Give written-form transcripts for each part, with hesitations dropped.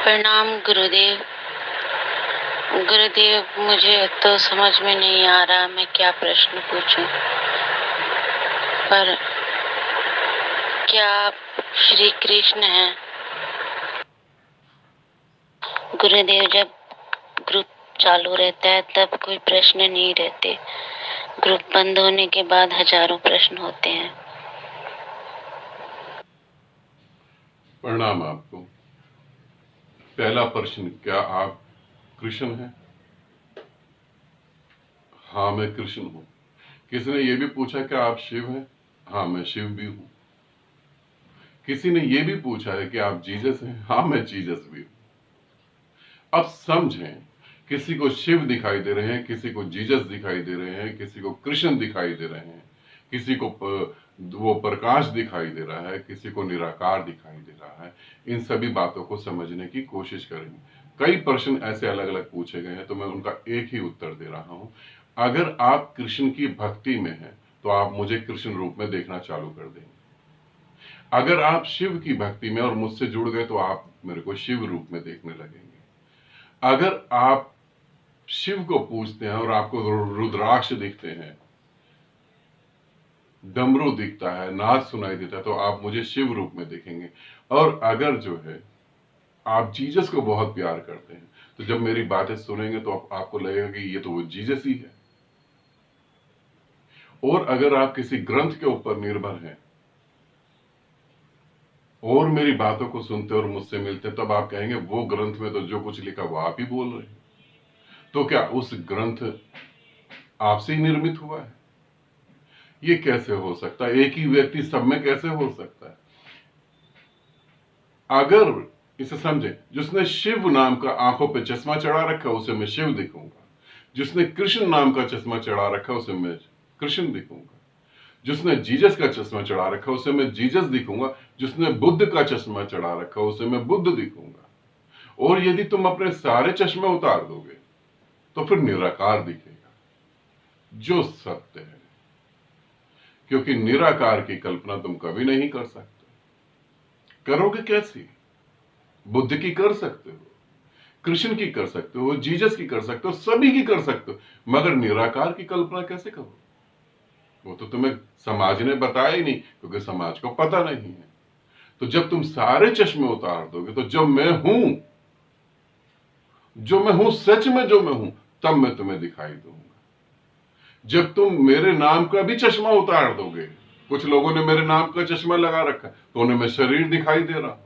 प्रणाम गुरुदेव। गुरुदेव, मुझे तो समझ में नहीं आ रहा मैं क्या प्रश्न पूछूं, पर क्या आप श्री कृष्ण हैं? गुरुदेव, जब ग्रुप चालू रहता है तब कोई प्रश्न नहीं रहते, ग्रुप बंद होने के बाद हजारों प्रश्न होते हैं। प्रणाम आपको। पहला प्रश्न, क्या आप कृष्ण हैं? हाँ, मैं कृष्ण हूं। किसी ने यह भी पूछा क्या आप शिव हैं? हाँ, मैं शिव भी हूं। किसी ने यह भी पूछा है कि आप जीसस हैं? हाँ, मैं जीसस भी हूं। अब समझें, किसी को शिव दिखाई दे रहे हैं, किसी को जीसस दिखाई दे रहे हैं, किसी को कृष्ण दिखाई दे रहे हैं, किसी को वो प्रकाश दिखाई दे रहा है, किसी को निराकार दिखाई दे रहा है। इन सभी बातों को समझने की कोशिश करेंगे। कई प्रश्न ऐसे अलग अलग पूछे गए हैं, तो मैं उनका एक ही उत्तर दे रहा हूं। अगर आप कृष्ण की भक्ति में हैं तो आप मुझे कृष्ण रूप में देखना चालू कर देंगे। अगर आप शिव की भक्ति में और मुझसे जुड़ गए तो आप मेरे को शिव रूप में देखने लगेंगे। अगर आप शिव को पूजते हैं और आपको रुद्राक्ष दिखते हैं, डमरू दिखता है, नाद सुनाई देता है, तो आप मुझे शिव रूप में देखेंगे। और अगर जो है आप जीसस को बहुत प्यार करते हैं, तो जब मेरी बातें सुनेंगे तो आपको लगेगा कि ये तो वो जीसस ही है। और अगर आप किसी ग्रंथ के ऊपर निर्भर हैं और मेरी बातों को सुनते और मुझसे मिलते, तब आप कहेंगे वो ग्रंथ में तो जो कुछ लिखा वो आप ही बोल रहे हैं। तो क्या उस ग्रंथ आपसे ही निर्मित हुआ है? ये कैसे हो सकता है? एक ही व्यक्ति सब में कैसे हो सकता है? अगर इसे समझे, जिसने शिव नाम का आंखों पे चश्मा चढ़ा रखा उसे मैं शिव दिखूंगा, जिसने कृष्ण नाम का चश्मा चढ़ा रखा उसे मैं कृष्ण दिखूंगा, जिसने जीसस का चश्मा चढ़ा रखा उसे मैं जीसस दिखूंगा, जिसने बुद्ध का चश्मा चढ़ा रखा उसे मैं बुद्ध दिखूंगा। और यदि तुम अपने सारे चश्मे उतार दोगे तो फिर निराकार दिखेगा, जो सत्य है। क्योंकि निराकार की कल्पना तुम कभी नहीं कर सकते। करोगे कैसी? बुद्ध की कर सकते हो, कृष्ण की कर सकते हो, जीसस की कर सकते हो, सभी की कर सकते हो, मगर निराकार की कल्पना कैसे करो? वो तो तुम्हें समाज ने बताया ही नहीं, क्योंकि समाज को पता नहीं है। तो जब तुम सारे चश्मे उतार दोगे तो जो मैं हूं, सच में जो मैं हूं, तब मैं तुम्हें दिखाई दूंगा। जब तुम मेरे नाम का भी चश्मा उतार दोगे, कुछ लोगों ने मेरे नाम का चश्मा लगा रखा तो उन्हें मैं शरीर दिखाई दे रहा हूं।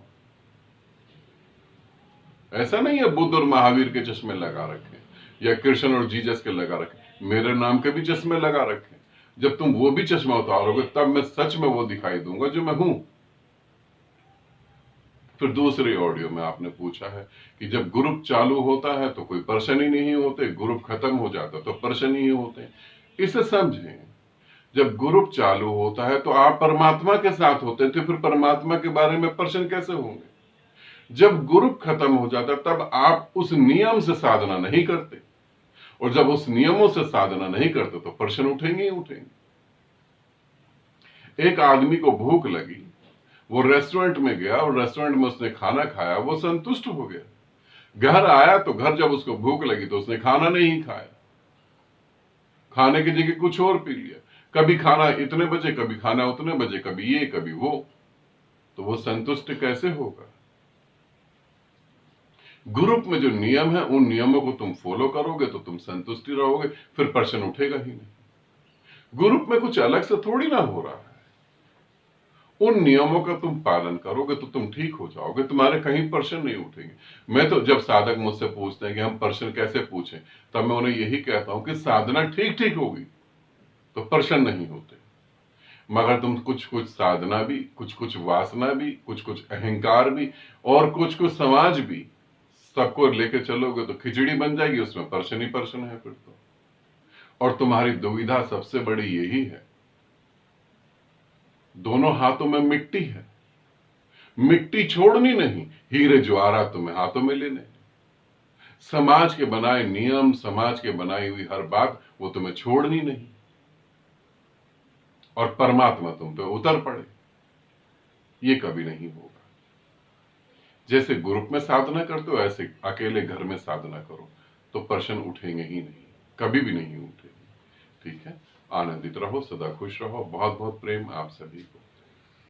ऐसा नहीं है बुद्ध और महावीर के चश्मे लगा रखे या कृष्ण और जीसस के लगा रखे, मेरे नाम के भी चश्मे लगा रखे। जब तुम वो भी चश्मा उतारोगे तब मैं सच में वो दिखाई दूंगा जो मैं हूं। फिर दूसरे ऑडियो में आपने पूछा है कि जब ग्रुप चालू होता है तो कोई पर्सन ही नहीं होते, ग्रुप खत्म हो जाता तो पर्सन ही होते। इसे समझें, जब ग्रुप चालू होता है तो आप परमात्मा के साथ होते थे, फिर परमात्मा के बारे में पर्सन कैसे होंगे? जब ग्रुप खत्म हो जाता तब आप उस नियम से साधना नहीं करते, और जब उस नियमों से साधना नहीं करते तो प्रश्न उठेंगे ही उठेंगे। एक आदमी को भूख लगी, वो रेस्टोरेंट में गया और रेस्टोरेंट में उसने खाना खाया, वो संतुष्ट हो गया। घर आया तो घर जब उसको भूख लगी तो उसने खाना नहीं खाया, खाने की जगह कुछ और पी लिया। कभी खाना इतने बजे, कभी खाना उतने बजे, कभी ये कभी वो, तो वो संतुष्ट कैसे होगा? ग्रुप में जो नियम है उन नियमों को तुम फॉलो करोगे तो तुम संतुष्टि रहोगे, फिर प्रश्न उठेगा ही नहीं। ग्रुप में कुछ अलग से थोड़ी ना हो रहा है, उन नियमों का तुम पालन करोगे तो तुम ठीक हो जाओगे, तुम्हारे कहीं प्रश्न नहीं उठेंगे। मैं तो जब साधक मुझसे पूछते हैं कि हम प्रश्न कैसे पूछें, तब मैं उन्हें यही कहता हूं कि साधना ठीक ठीक होगी तो प्रश्न नहीं होते, मगर तुम कुछ कुछ साधना भी, कुछ कुछ वासना भी, कुछ कुछ अहंकार भी और कुछ कुछ समाज भी, सबको लेके चलोगे तो खिचड़ी बन जाएगी, उसमें प्रश्न ही प्रश्न है फिर तो। और तुम्हारी दुविधा सबसे बड़ी यही है, दोनों हाथों में मिट्टी है, मिट्टी छोड़नी नहीं, हीरे ज्वारात तुम्हें हाथों में लेने। समाज के बनाए नियम, समाज के बनाई हुई हर बात वो तुम्हें छोड़नी नहीं, और परमात्मा तुम पे उतर पड़े, ये कभी नहीं होगा। जैसे ग्रुप में साधना करते हो ऐसे अकेले घर में साधना करो, तो प्रश्न उठेंगे ही नहीं, कभी भी नहीं उठेंगे। ठीक है, आनंदित रहो, सदा खुश रहो। बहुत बहुत प्रेम आप सभी को।